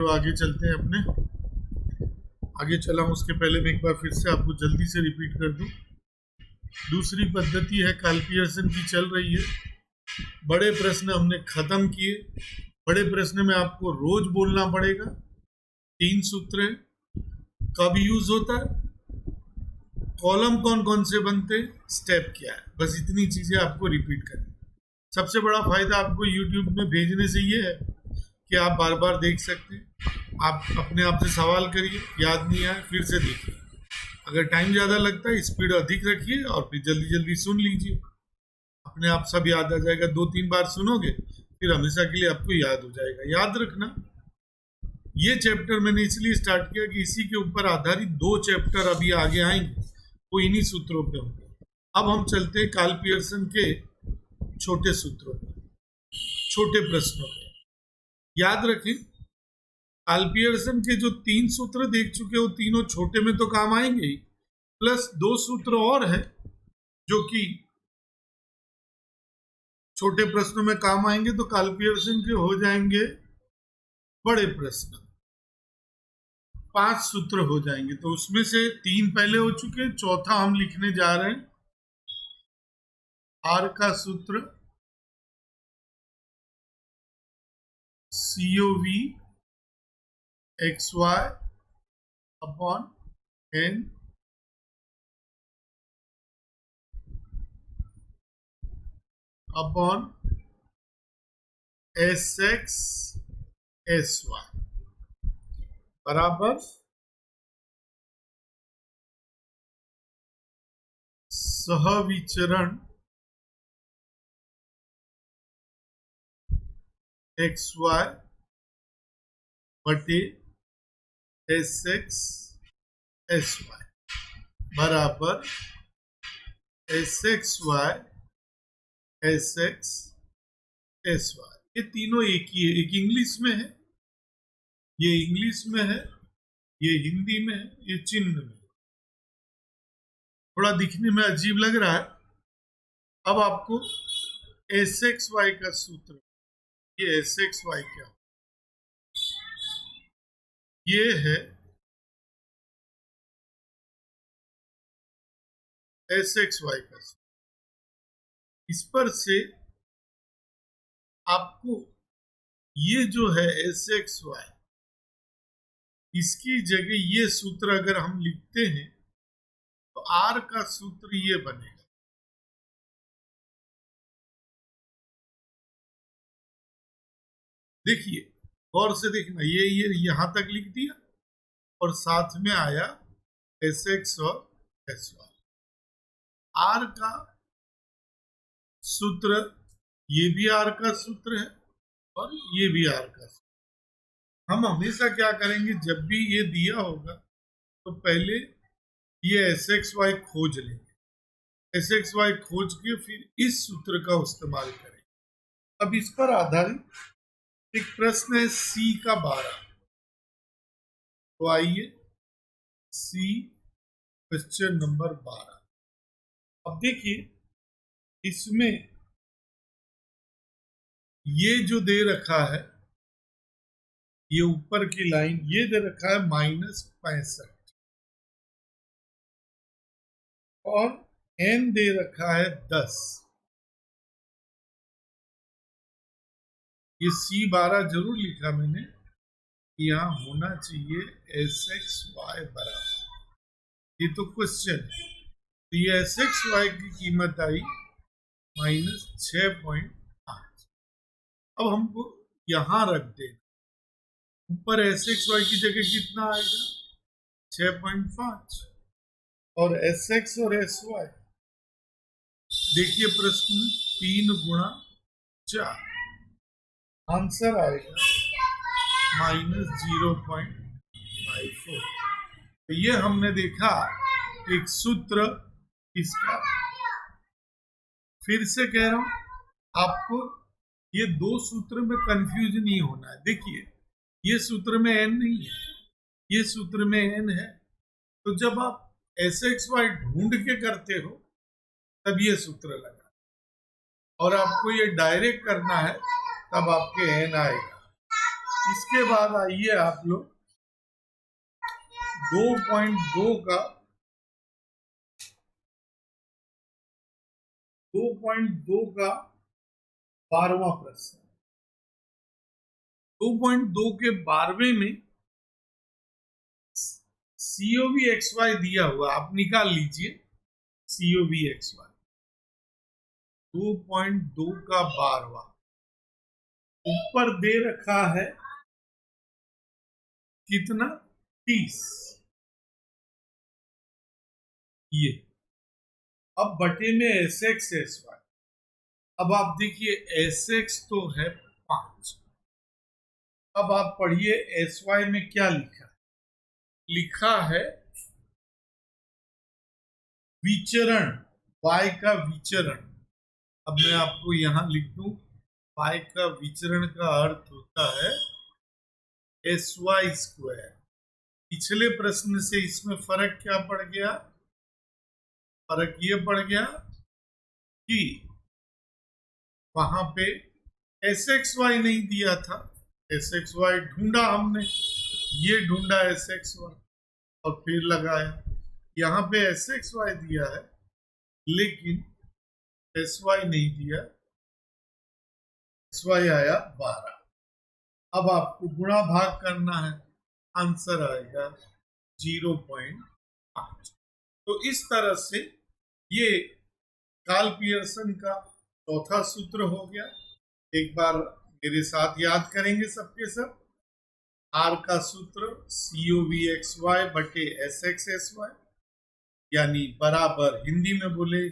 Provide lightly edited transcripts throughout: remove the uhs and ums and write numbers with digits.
तो आगे चलते हैं अपने आगे चला हूँ उसके पहले मैं एक बार फिर से आपको जल्दी से रिपीट कर दूं। दूसरी पद्धति है कार्ल पियर्सन की चल रही है। बड़े प्रश्न हमने खत्म किए। बड़े प्रश्न में आपको रोज बोलना पड़ेगा। 3 सूत्र है। कब यूज होता है, कॉलम कौन कौन से बनते, स्टेप क्या है, बस इतनी चीजें आपको रिपीट करनी। सबसे बड़ा फायदा आपको YouTube में भेजने से ये है कि आप बार बार देख सकते हैं। आप अपने आप से सवाल करिए, याद नहीं आए फिर से देखिए। अगर टाइम ज़्यादा लगता है स्पीड अधिक रखिए और फिर जल्दी जल्दी सुन लीजिए। अपने आप सब याद आ जाएगा। 2-3 बार सुनोगे फिर हमेशा के लिए आपको याद हो जाएगा। याद रखना, ये चैप्टर मैंने इसलिए स्टार्ट किया कि इसी के ऊपर आधारित 2 चैप्टर अभी आगे आएंगे, वो इन्हीं सूत्रों पे होंगे। अब हम चलते हैं कार्ल पियर्सन के छोटे सूत्रों पर, छोटे प्रश्नों पर। याद रखें, कार्ल पियर्सन के जो 3 सूत्र देख चुके हो, तीनों छोटे में तो काम आएंगे ही, प्लस 2 सूत्र और है जो कि छोटे प्रश्नों में काम आएंगे। तो कार्ल पियर्सन के हो जाएंगे बड़े प्रश्न, 5 सूत्र हो जाएंगे। तो उसमें से 3 पहले हो चुके हैं, चौथा हम लिखने जा रहे हैं। आर का सूत्र COV XY upon N upon SX SY बराबर सहविचरण XY बटे SX SY बराबर SXY SX SY। ये तीनों एक ही है। एक इंग्लिश में है, ये इंग्लिश में है, ये हिंदी में है, ये चिन्ह में है। थोड़ा दिखने में अजीब लग रहा है। अब आपको SXY का सूत्र, ये SXY क्या, ये है SXY का सूत्र। इस पर से आपको ये जो है SXY, इसकी जगह ये सूत्र अगर हम लिखते हैं तो R का सूत्र ये बनेगा। देखिए, गौर से देखना, ये यहां तक लिख दिया और साथ में आया SX और SY। R का सूत्र, ये भी R का सूत्र है और ये भी R का सूत्र। हम हमेशा क्या करेंगे, जब भी ये दिया होगा तो पहले ये SXY खोज लेंगे। SXY खोज के फिर इस सूत्र का इस्तेमाल करेंगे। अब इस पर आधारित एक प्रश्न है C का 12। तो आइए C क्वेश्चन नंबर 12। अब देखिए, इसमें ये जो दे रखा है, ये ऊपर की लाइन ये दे रखा है -65 और n दे रखा है 10। ये C12 जरूर लिखा मैंने, यहाँ होना चाहिए SXY बराबर। ये तो क्वेश्चन है। तो ये SXY की कीमत आई -6.5। अब हमको यहां रख देना, ऊपर SXY की जगह कितना आएगा 6.5 और SX और SY देखिए प्रश्न 3 गुणा 4, आंसर आएगा -0.54। तो ये हमने देखा एक सूत्र इसका। फिर से कह रहा हूं आपको, ये 2 सूत्र में कंफ्यूज नहीं होना है। देखिए, ये सूत्र में n नहीं है, ये सूत्र में n है। तो जब आप SXY ढूंढ के करते हो तब ये सूत्र लगा, और आपको ये डायरेक्ट करना है तब आपके n आएगा। इसके बाद आइए आप लोग 2.2 का 2.2 का 12वां प्रश्न। 2.2 के 12वें में COV XY दिया हुआ, आप निकाल लीजिए COV XY। 2.2 का 12वां ऊपर दे रखा है कितना, 30। ये अब बटे में SX SY। अब आप देखिए SX तो है 5। अब आप पढ़िए SY में क्या लिखा है। लिखा है विचरण, Y का विचरण। अब मैं आपको यहां लिख दूं, Y का विचरण का अर्थ होता है SY²। पिछले प्रश्न से इसमें फर्क क्या पड़ गया? फर्क ये पड़ गया कि वहां पे SXY नहीं दिया था। SXY ढूंढा हमने, ये ढूंढा SXY और फिर लगाया। यहाँ पे SXY दिया है लेकिन SY नहीं दिया, SY आया 12। अब आपको गुणा भाग करना है, आंसर आएगा 0.5। तो इस तरह से ये कार्ल पियर्सन का चौथा सूत्र हो गया। एक बार मेरे साथ याद करेंगे सबके सब। R का सूत्र COVXY बटे SXSY, यानी बराबर, हिंदी में बोले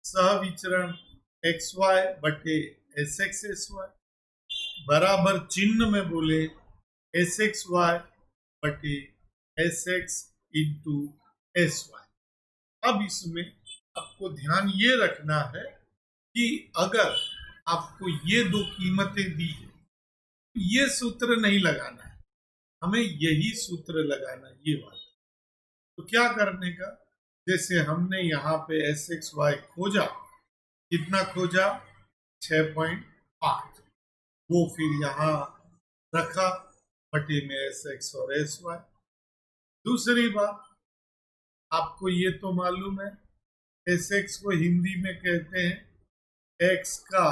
सहविचरण XY बटे SXSY, बराबर चिन्ह में बोले SXY बटे SX इंटू SY। अब इसमें आपको ध्यान ये रखना है कि अगर आपको ये दो कीमतें दी है, ये सूत्र नहीं लगाना है, हमें यही सूत्र लगाना, ये वाला। तो क्या करने का, जैसे हमने यहाँ पे SXY खोजा, कितना खोजा, 6.5, वो फिर यहाँ रखा बटे में SX और SY। दूसरी बात, आपको ये तो मालूम है SX को हिंदी में कहते हैं X का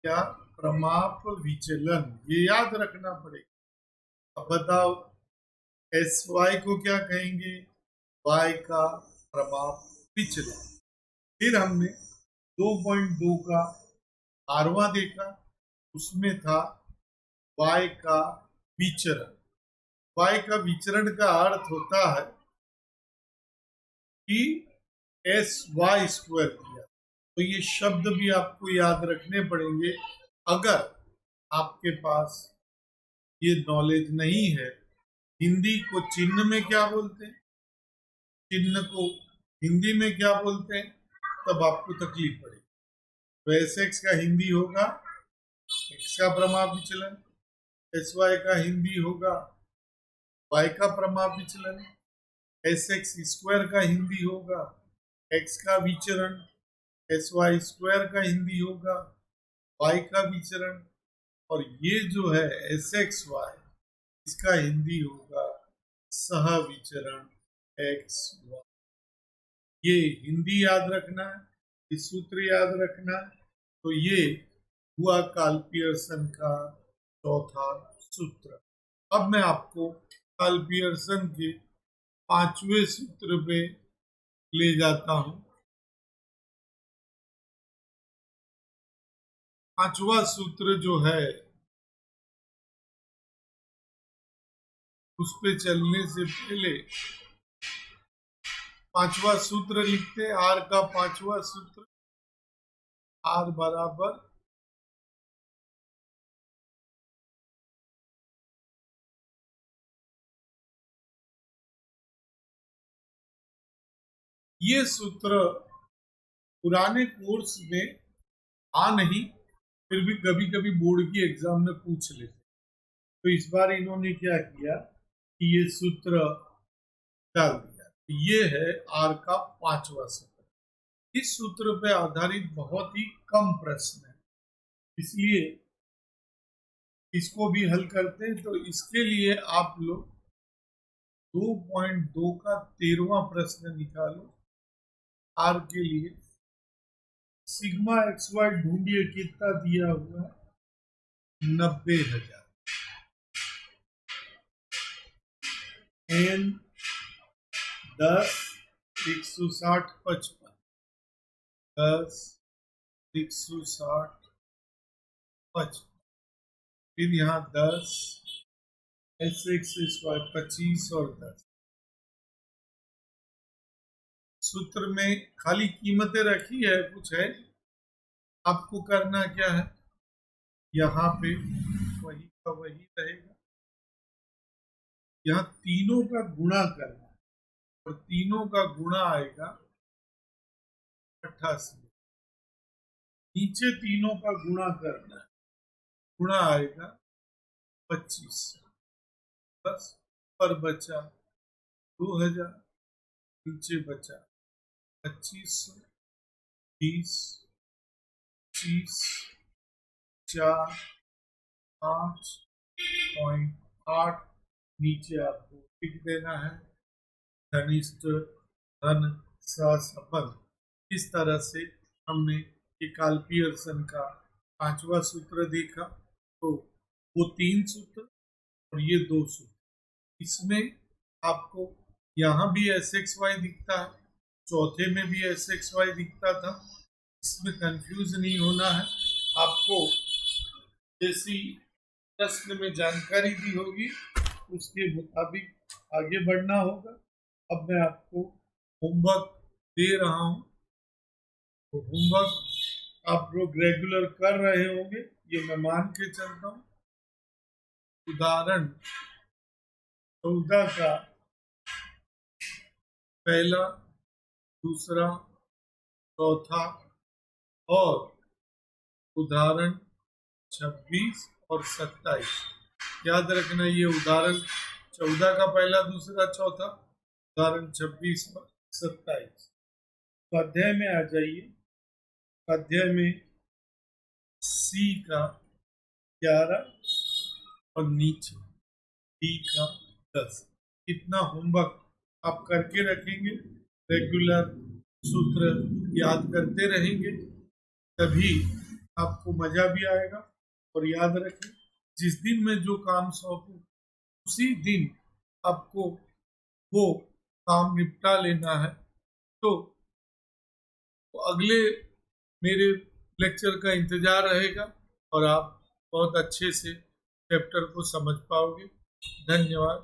क्या, प्रमाप विचलन, ये याद रखना पड़ेगा। अब बताओ SY को क्या कहेंगे, Y का प्रमाप विचलन। फिर हमने 2.2 का 12वां देखा, उसमें था Y का विचरण। Y का विचरण का अर्थ होता है कि SY² दिया। तो ये शब्द भी आपको याद रखने पड़ेंगे। अगर आपके पास ये नॉलेज नहीं है, हिंदी को चिन्ह में क्या बोलते हैं, चिन्ह को हिंदी में क्या बोलते हैं, तब आपको तकलीफ पड़ेगी। तो SX का हिंदी होगा X का प्रमाप विचलन, SY का हिंदी होगा Y का प्रमाप विचलन, SX² का हिंदी होगा X का विचरण, SY² का हिंदी होगा Y का विचरण, और ये जो है SXY, इसका हिंदी होगा सहविचरण XY। ये हिंदी याद रखना है, ये सूत्र याद रखना है। तो ये हुआ कार्ल पियर्सन का चौथा सूत्र। अब मैं आपको कार्ल पियर्सन के 5वें सूत्र पे ले जाता हूं। 5वां सूत्र जो है, उस पे चलने से पहले 5वां सूत्र लिखते। R का 5वां सूत्र, R बराबर ये सूत्र पुराने कोर्स में नहीं, फिर भी कभी कभी बोर्ड की एग्जाम में पूछ लेते। तो इस बार इन्होंने क्या किया कि ये सूत्र डाल दिया। ये है R का 5वां सूत्र। इस सूत्र पे आधारित बहुत ही कम प्रश्न है, इसलिए इसको भी हल करते हैं। तो इसके लिए आप लोग 2.2 का 13वां प्रश्न निकालो। आर के लिए सिग्मा एक्स वाई ढूंढिए, कितना दिया हुआ है? 90,000। एन 10, 160, 55, 10, 160, 55, फिर यहाँ 10, एस एक्स स्क्वायर 25 और 10। सूत्र में खाली कीमतें रखी है, कुछ है नहीं। आपको करना क्या है, यहाँ पे वही का वही रहेगा, यहाँ तीनों का गुणा करना है और तीनों का गुणा आएगा 88। नीचे तीनों का गुणा करना है, गुणा आएगा 25। बस पर बचा 2000, नीचे बचा 2500, 20, 25, 4, 5.8, नीचे आपको लिख देना है धनिष्ठ धन सहसंबंध। इस तरह से हमने ये कार्ल पियर्सन का 5वां सूत्र देखा। तो वो 3 सूत्र और ये 2 सूत्र, इसमें आपको यहाँ भी एस एक्स वाई दिखता है, चौथे में भी एस एक्स वाई दिखता था। इसमें कंफ्यूज नहीं होना है। आपको जैसी प्रश्न में जानकारी दी होगी उसके मुताबिक आगे बढ़ना होगा। अब मैं आपको होमवर्क दे रहा हूँ, तो होमवर्क आप लोग रेगुलर कर रहे होंगे, ये मैं मान के चलता हूँ। उदाहरण 14 का पहला, दूसरा, चौथा और उदाहरण 26 और 27। याद रखना, ये उदाहरण 14 का पहला, दूसरा, चौथा, उदाहरण 26 और 27। स्वाध्याय में आ जाइए। स्वाध्याय में सी का 11 और नीचे डी का 10। इतना होमवर्क आप करके रखेंगे, रेगुलर सूत्र याद करते रहेंगे, तभी आपको मजा भी आएगा। और याद रखें, जिस दिन मैं जो काम सौंपूं उसी दिन आपको वो काम निपटा लेना है। तो अगले मेरे लेक्चर का इंतजार रहेगा और आप बहुत अच्छे से चैप्टर को समझ पाओगे। धन्यवाद।